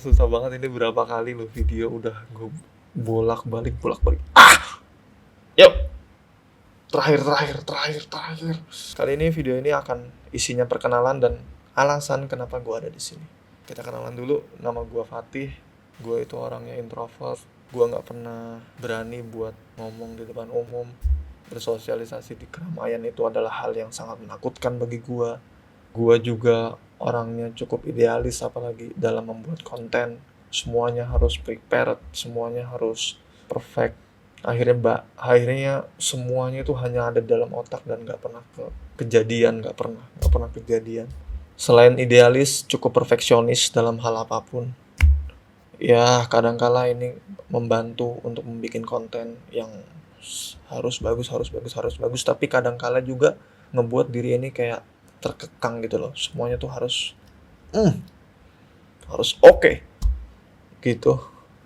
susah banget ini, berapa kali lo video udah gue bolak-balik. Yuk, terakhir. Kali ini video ini akan isinya perkenalan dan alasan kenapa gue ada di sini. Kita kenalan dulu. Nama gue Fatih. Gue itu orangnya introvert. Gue nggak pernah berani buat ngomong di depan umum. Bersosialisasi di keramaian itu adalah hal yang sangat menakutkan bagi gue. Gue juga orangnya cukup idealis, apalagi dalam membuat konten. Semuanya harus prepared, semuanya harus perfect. Akhirnya semuanya itu hanya ada dalam otak dan nggak pernah kejadian. Selain idealis, cukup perfeksionis dalam hal apapun. Ya, kadangkala ini membantu untuk membuat konten yang harus bagus, tapi kadangkala juga ngebuat diri ini kayak terkekang gitu loh. Semuanya tuh harus oke. Gitu.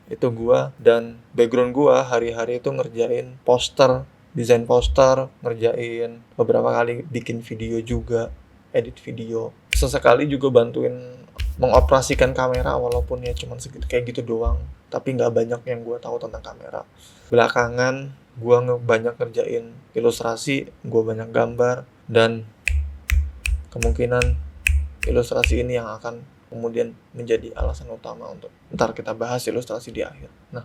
Itu gua, dan background gua hari-hari itu ngerjain poster, desain poster, ngerjain beberapa kali bikin video juga, edit video. Sesekali juga bantuin mengoperasikan kamera, walaupun ya cuman segitu kayak gitu doang. Tapi nggak banyak yang gua tahu tentang kamera. Belakangan gua banyak ngerjain ilustrasi, gua banyak gambar, dan kemungkinan ilustrasi ini yang akan kemudian menjadi alasan utama untuk ntar kita bahas ilustrasi di akhir. Nah,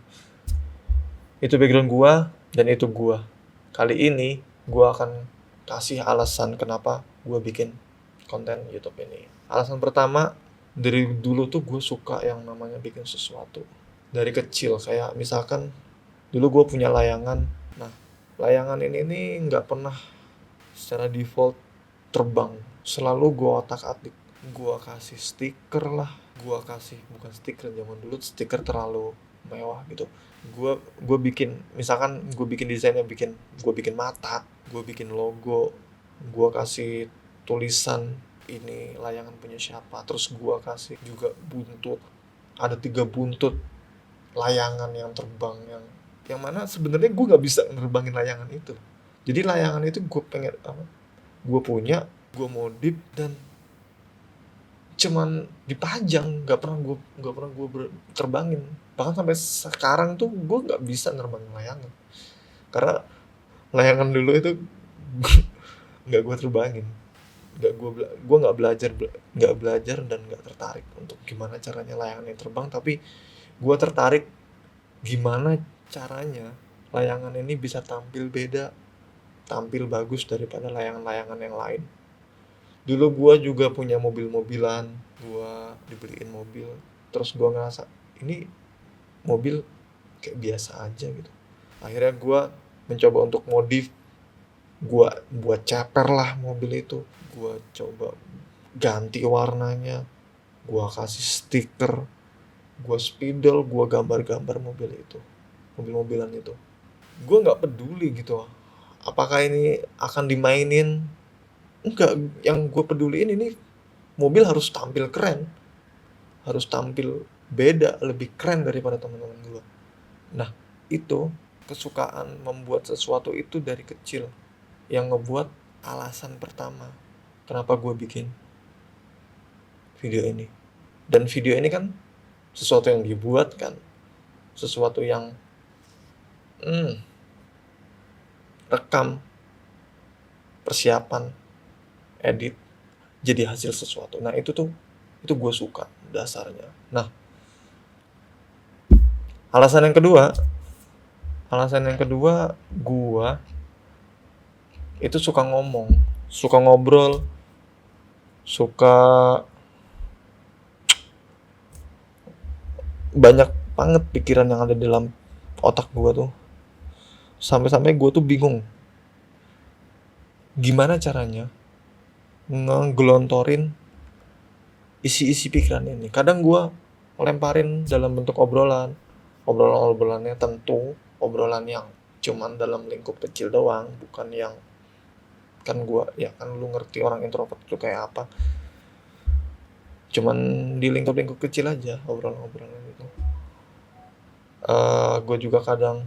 itu background gua dan itu gua. Kali ini gua akan kasih alasan kenapa gua bikin konten YouTube ini. Alasan pertama, dari dulu tuh gue suka yang namanya bikin sesuatu. Dari kecil, kayak misalkan dulu gue punya layangan. Nah, layangan ini nih nggak pernah secara default terbang. Selalu gue otak-atik. Gue kasih stiker lah. Bukan stiker, zaman dulu stiker terlalu mewah gitu. Gue bikin, misalkan gue bikin desainnya, gue bikin mata, gue bikin logo, gue kasih tulisan ini layangan punya siapa, terus gue kasih juga buntut, ada 3 buntut layangan yang terbang, yang mana sebenarnya gue nggak bisa nerbangin layangan itu. Jadi layangan itu gue pengen gue punya, gue modif, dan cuman dipajang, nggak pernah gue terbangin. Bahkan sampai sekarang tuh gue nggak bisa nerbangin layangan, karena layangan dulu itu nggak gue terbangin. Gue nggak belajar dan nggak tertarik untuk gimana caranya layangan yang terbang, tapi gue tertarik gimana caranya layangan ini bisa tampil beda, tampil bagus daripada layangan-layangan yang lain. Dulu gue juga punya mobil-mobilan, gue dibeliin mobil, terus gue ngerasa ini mobil kayak biasa aja gitu. Akhirnya gue mencoba untuk modif, gue buat ceper lah mobil itu, gue coba ganti warnanya, gue kasih stiker, gue spidol, gue gambar-gambar mobil-mobilan itu. Gue nggak peduli gitu apakah ini akan dimainin, enggak. Yang gue peduliin ini mobil harus tampil keren, harus tampil beda, lebih keren daripada teman-teman gue. Nah, itu kesukaan membuat sesuatu itu dari kecil yang ngebuat alasan pertama kenapa gue bikin video ini. Dan video ini kan sesuatu yang dibuat kan, sesuatu yang rekam, persiapan, edit, jadi hasil sesuatu. Nah, itu gue suka dasarnya. Nah, alasan yang kedua, gue itu suka ngomong, suka ngobrol, suka banyak banget pikiran yang ada dalam otak gue tuh. Sampai-sampai gue tuh bingung gimana caranya ngegelontorin isi-isi pikiran ini. Kadang gue lemparin dalam bentuk obrolannya tentu obrolan yang cuman dalam lingkup kecil doang, bukan yang, kan gue ya kan lu ngerti orang introvert itu kayak apa, cuman di lingkup kecil aja obrolan gitu. Gue juga kadang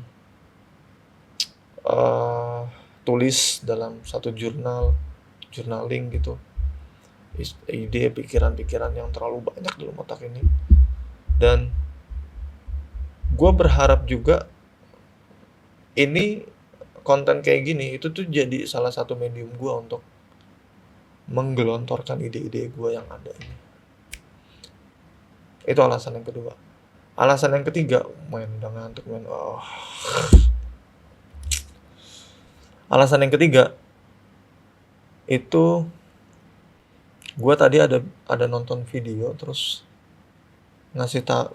tulis dalam satu journaling gitu, ide pikiran yang terlalu banyak dalam otak ini, Dan gue berharap juga ini konten kayak gini itu tuh jadi salah satu medium gue untuk menggelontorkan ide-ide gue yang ada ini. Itu alasan yang kedua. Alasan yang ketiga, udah ngantuk men. Alasan yang ketiga itu gue tadi ada nonton video, terus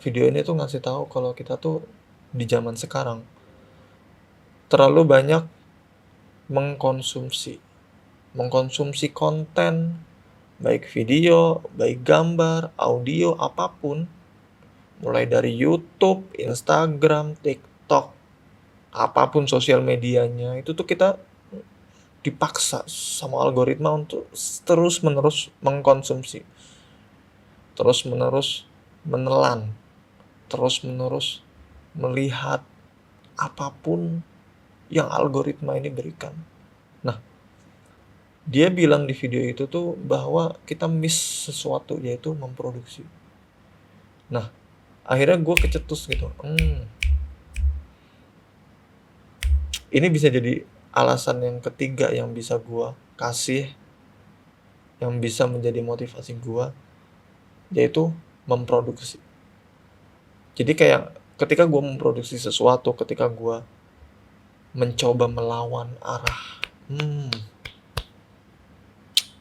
video ini tuh ngasih tahu kalau kita tuh di zaman sekarang terlalu banyak mengkonsumsi konten, baik video, baik gambar, audio, apapun, mulai dari YouTube, Instagram, TikTok, apapun sosial medianya, itu tuh kita dipaksa sama algoritma untuk terus-menerus mengkonsumsi, terus-menerus menelan, terus-menerus melihat apapun yang algoritma ini berikan. Nah, dia bilang di video itu tuh bahwa kita miss sesuatu, yaitu memproduksi. Nah, akhirnya gue kecetus gitu. Ini bisa jadi alasan yang ketiga yang bisa gue kasih, yang bisa menjadi motivasi gue, yaitu memproduksi. Jadi kayak ketika gue memproduksi sesuatu, ketika gue mencoba melawan arah,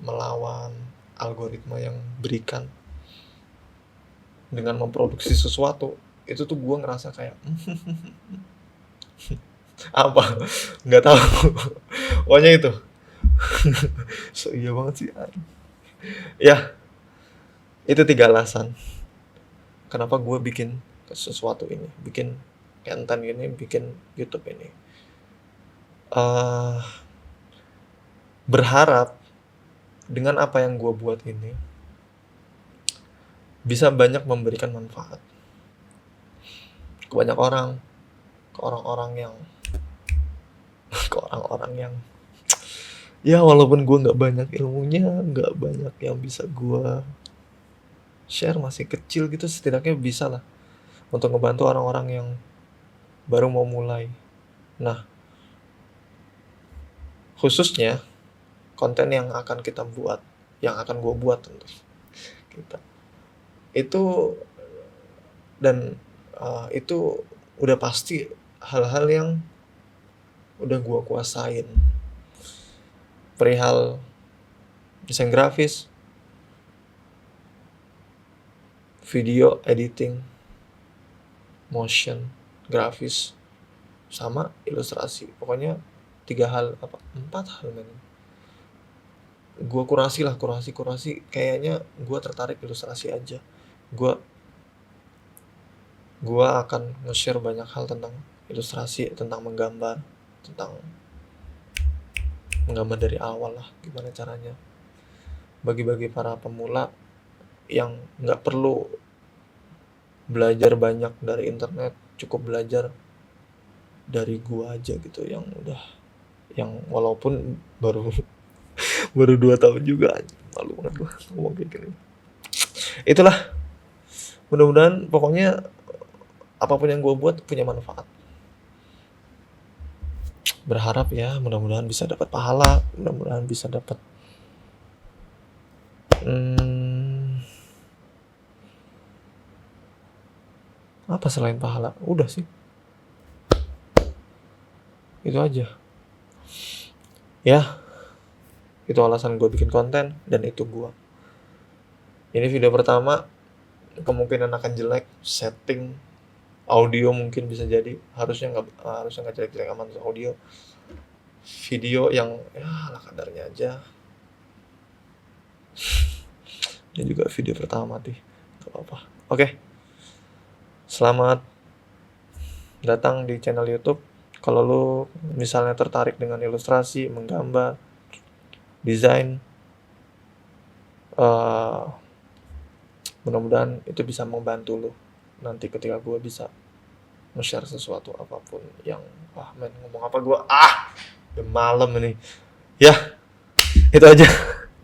melawan algoritma yang berikan dengan memproduksi sesuatu, itu tuh gue ngerasa kayak apa, nggak tahu. Pokoknya itu so iya banget sih ya. Itu 3 alasan kenapa gue bikin sesuatu ini, bikin konten ini, bikin YouTube ini. Berharap dengan apa yang gue buat ini bisa banyak memberikan manfaat ke banyak orang, ke orang-orang yang ya walaupun gue nggak banyak ilmunya, nggak banyak yang bisa gue share, masih kecil gitu, setidaknya bisa lah untuk ngebantu orang-orang yang baru mau mulai. Nah, khususnya konten yang akan kita buat, yang akan gue buat untuk kita itu, dan itu udah pasti hal-hal yang udah gue kuasain, perihal desain grafis, video editing, motion grafis, sama ilustrasi. Pokoknya 4 hal men. Gue kurasi. Kayaknya gue tertarik ilustrasi aja. Gue akan nge-share banyak hal tentang ilustrasi, tentang menggambar, tentang menggambar dari awal lah, gimana caranya. Bagi-bagi para pemula yang nggak perlu belajar banyak dari internet, cukup belajar dari gua aja gitu, yang walaupun baru 2 tahun juga. Malu banget gua ngomong kayak gini. Itulah, mudah-mudahan pokoknya apapun yang gua buat punya manfaat. Berharap ya, mudah-mudahan bisa dapat pahala, mudah-mudahan bisa dapat apa selain pahala. Udah sih, itu aja ya. Itu alasan gue bikin konten, dan itu gue. Ini video pertama, kemungkinan akan jelek, setting audio mungkin bisa jadi, harusnya nggak jelek-jelek, aman audio. Video yang ya ala kadarnya aja. Dan juga video pertama gak apa-apa. Oke. Selamat datang di channel YouTube. Kalau lu misalnya tertarik dengan ilustrasi, menggambar, desain, mudah-mudahan itu bisa membantu lu nanti ketika gue bisa nge-share sesuatu apapun yang ngomong apa gue udah malam ini ya. Itu aja.